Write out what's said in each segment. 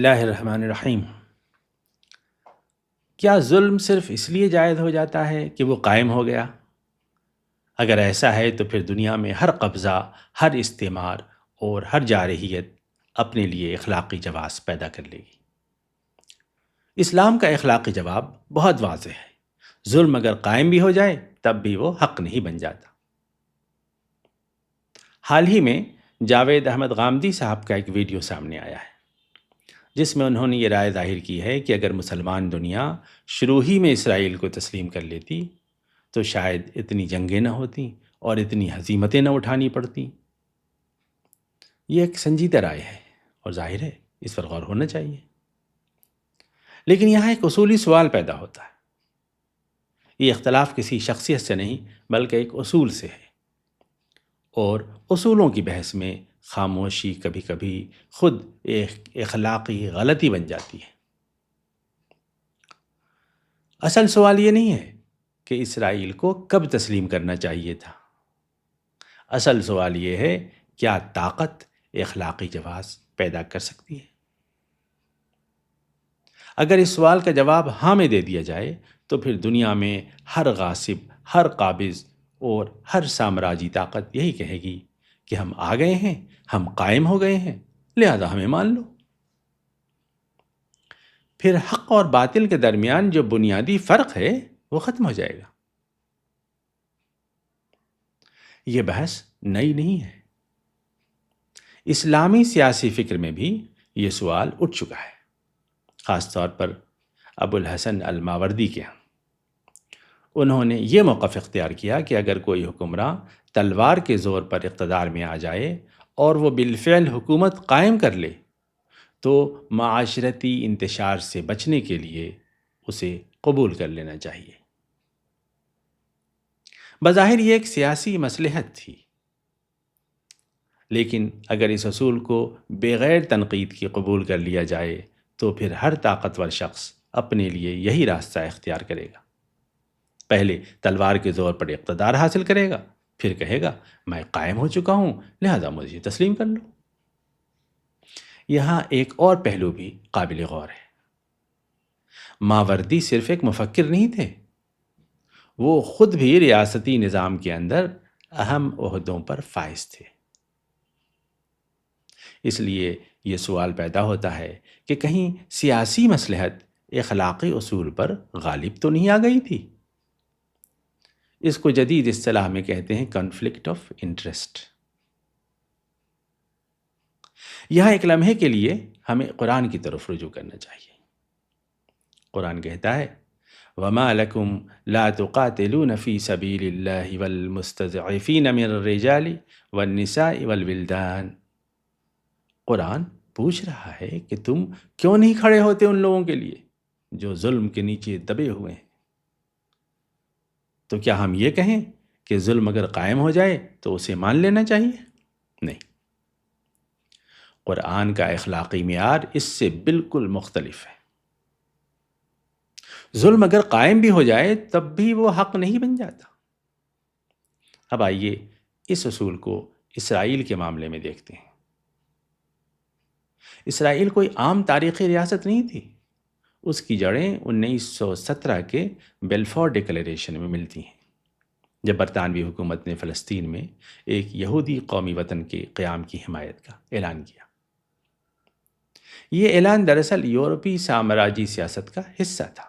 اللہ الرحمن الرحیم۔ کیا ظلم صرف اس لیے جائز ہو جاتا ہے کہ وہ قائم ہو گیا؟ اگر ایسا ہے تو پھر دنیا میں ہر قبضہ، ہر استعمار اور ہر جارحیت اپنے لیے اخلاقی جواز پیدا کر لے گی۔ اسلام کا اخلاقی جواب بہت واضح ہے۔ ظلم اگر قائم بھی ہو جائے تب بھی وہ حق نہیں بن جاتا۔ حال ہی میں جاوید احمد غامدی صاحب کا ایک ویڈیو سامنے آیا ہے جس میں انہوں نے یہ رائے ظاہر کی ہے کہ اگر مسلمان دنیا شروع ہی میں اسرائیل کو تسلیم کر لیتی تو شاید اتنی جنگیں نہ ہوتیں اور اتنی ہزیمتیں نہ اٹھانی پڑتیں۔ یہ ایک سنجیدہ رائے ہے اور ظاہر ہے اس پر غور ہونا چاہیے، لیکن یہاں ایک اصولی سوال پیدا ہوتا ہے۔ یہ اختلاف کسی شخصیت سے نہیں بلکہ ایک اصول سے ہے، اور اصولوں کی بحث میں خاموشی کبھی کبھی خود ایک اخلاقی غلطی بن جاتی ہے۔ اصل سوال یہ نہیں ہے کہ اسرائیل کو کب تسلیم کرنا چاہیے تھا۔ اصل سوال یہ ہے، کیا طاقت اخلاقی جواز پیدا کر سکتی ہے؟ اگر اس سوال کا جواب ہاں میں دے دیا جائے تو پھر دنیا میں ہر غاصب، ہر قابض اور ہر سامراجی طاقت یہی کہے گی کہ ہم آ گئے ہیں، ہم قائم ہو گئے ہیں، لہذا ہمیں مان لو۔ پھر حق اور باطل کے درمیان جو بنیادی فرق ہے وہ ختم ہو جائے گا۔ یہ بحث نئی نہیں ہے، اسلامی سیاسی فکر میں بھی یہ سوال اٹھ چکا ہے، خاص طور پر ابو الحسن الماوردی کے ہاں۔ انہوں نے یہ موقف اختیار کیا کہ اگر کوئی حکمراں تلوار کے زور پر اقتدار میں آ جائے اور وہ بالفعل حکومت قائم کر لے تو معاشرتی انتشار سے بچنے کے لیے اسے قبول کر لینا چاہیے۔ بظاہر یہ ایک سیاسی مصلحت تھی، لیکن اگر اس اصول کو بغیر تنقید کی قبول کر لیا جائے تو پھر ہر طاقتور شخص اپنے لیے یہی راستہ اختیار کرے گا۔ پہلے تلوار کے زور پر اقتدار حاصل کرے گا، پھر کہے گا میں قائم ہو چکا ہوں لہذا مجھے تسلیم کر لو۔ یہاں ایک اور پہلو بھی قابل غور ہے۔ ماوردی صرف ایک مفکر نہیں تھے، وہ خود بھی ریاستی نظام کے اندر اہم عہدوں پر فائز تھے۔ اس لیے یہ سوال پیدا ہوتا ہے کہ کہیں سیاسی مصلحت اخلاقی اصول پر غالب تو نہیں آ گئی تھی؟ اس کو جدید اصطلاح میں کہتے ہیں کنفلکٹ آف انٹرسٹ۔ یہاں ایک لمحے کے لیے ہمیں قرآن کی طرف رجوع کرنا چاہیے۔ قرآن کہتا ہے وَمَا لَكُمْ لَا تُقَاتِلُونَ فِي سَبِيلِ اللَّهِ وَالْمُسْتَضْعِفِينَ مِنَ الرِّجَالِ وَالنِّسَاءِ وَالْوِلْدَانِ۔ قرآن پوچھ رہا ہے کہ تم کیوں نہیں کھڑے ہوتے ان لوگوں کے لیے جو ظلم کے نیچے دبے ہوئے ہیں؟ تو کیا ہم یہ کہیں کہ ظلم اگر قائم ہو جائے تو اسے مان لینا چاہیے؟ نہیں، قرآن کا اخلاقی معیار اس سے بالکل مختلف ہے۔ ظلم اگر قائم بھی ہو جائے تب بھی وہ حق نہیں بن جاتا۔ اب آئیے اس اصول کو اسرائیل کے معاملے میں دیکھتے ہیں۔ اسرائیل کوئی عام تاریخی ریاست نہیں تھی، اس کی جڑیں 1917 کے بیلفور ڈکلیریشن میں ملتی ہیں، جب برطانوی حکومت نے فلسطین میں ایک یہودی قومی وطن کے قیام کی حمایت کا اعلان کیا۔ یہ اعلان دراصل یورپی سامراجی سیاست کا حصہ تھا،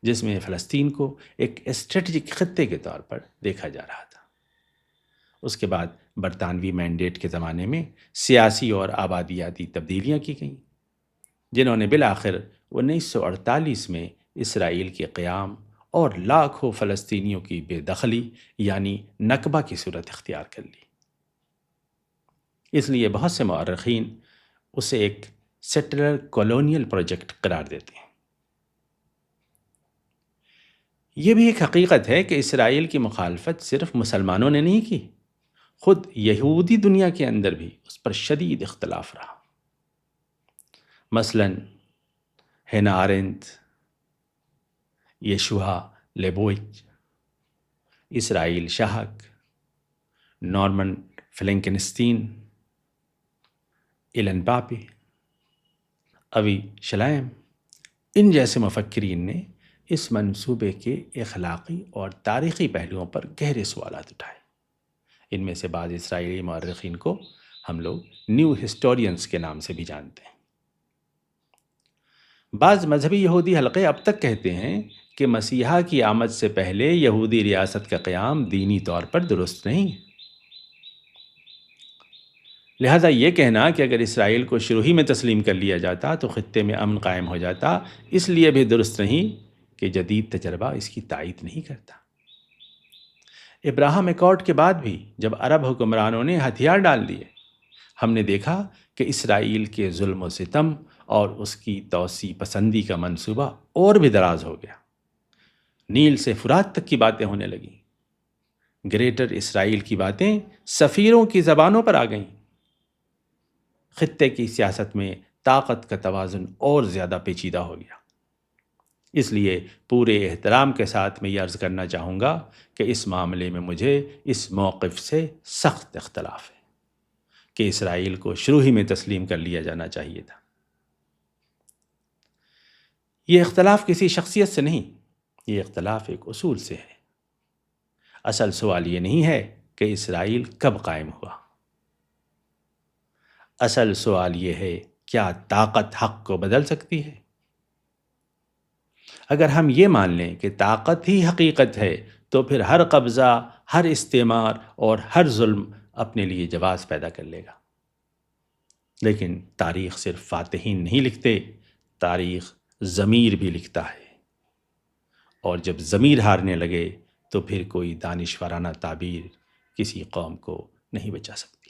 جس میں فلسطین کو ایک اسٹریٹجک خطے کے طور پر دیکھا جا رہا تھا۔ اس کے بعد برطانوی مینڈیٹ کے زمانے میں سیاسی اور آبادیاتی تبدیلیاں کی گئیں، جنہوں نے بالآخر 1948 میں اسرائیل کے قیام اور لاکھوں فلسطینیوں کی بے دخلی یعنی نکبہ کی صورت اختیار کر لی۔ اس لیے بہت سے مورخین اسے ایک سیٹلر کالونیل پروجیکٹ قرار دیتے ہیں۔ یہ بھی ایک حقیقت ہے کہ اسرائیل کی مخالفت صرف مسلمانوں نے نہیں کی، خود یہودی دنیا کے اندر بھی اس پر شدید اختلاف رہا۔ مثلاً ہینا آرنت، یشوع لیبویچ، اسرائیل شاہک، نارمن فلینکنسٹین، ایلن پاپی، ابی شلائم، ان جیسے مفکرین نے اس منصوبے کے اخلاقی اور تاریخی پہلوؤں پر گہرے سوالات اٹھائے۔ ان میں سے بعض اسرائیلی مورخین کو ہم لوگ نیو ہسٹورینز کے نام سے بھی جانتے ہیں۔ بعض مذہبی یہودی حلقے اب تک کہتے ہیں کہ مسیحا کی آمد سے پہلے یہودی ریاست کا قیام دینی طور پر درست نہیں، لہذا یہ کہنا کہ اگر اسرائیل کو شروع ہی میں تسلیم کر لیا جاتا تو خطے میں امن قائم ہو جاتا، اس لیے بھی درست نہیں کہ جدید تجربہ اس کی تائید نہیں کرتا۔ ابراہم ایکارڈ کے بعد بھی جب عرب حکمرانوں نے ہتھیار ڈال دیے، ہم نے دیکھا کہ اسرائیل کے ظلم و ستم اور اس کی توسیع پسندی کا منصوبہ اور بھی دراز ہو گیا۔ نیل سے فرات تک کی باتیں ہونے لگیں، گریٹر اسرائیل کی باتیں سفیروں کی زبانوں پر آ گئیں۔ خطے کی سیاست میں طاقت کا توازن اور زیادہ پیچیدہ ہو گیا۔ اس لیے پورے احترام کے ساتھ میں یہ عرض کرنا چاہوں گا کہ اس معاملے میں مجھے اس موقف سے سخت اختلاف ہے کہ اسرائیل کو شروع ہی میں تسلیم کر لیا جانا چاہیے تھا۔ یہ اختلاف کسی شخصیت سے نہیں، یہ اختلاف ایک اصول سے ہے۔ اصل سوال یہ نہیں ہے کہ اسرائیل کب قائم ہوا، اصل سوال یہ ہے کیا طاقت حق کو بدل سکتی ہے؟ اگر ہم یہ مان لیں کہ طاقت ہی حقیقت ہے تو پھر ہر قبضہ، ہر استعمار اور ہر ظلم اپنے لیے جواز پیدا کر لے گا۔ لیکن تاریخ صرف فاتحین نہیں لکھتے، تاریخ ضمیر بھی لکھتا ہے، اور جب ضمیر ہارنے لگے تو پھر کوئی دانشورانہ تعبیر کسی قوم کو نہیں بچا سکتی۔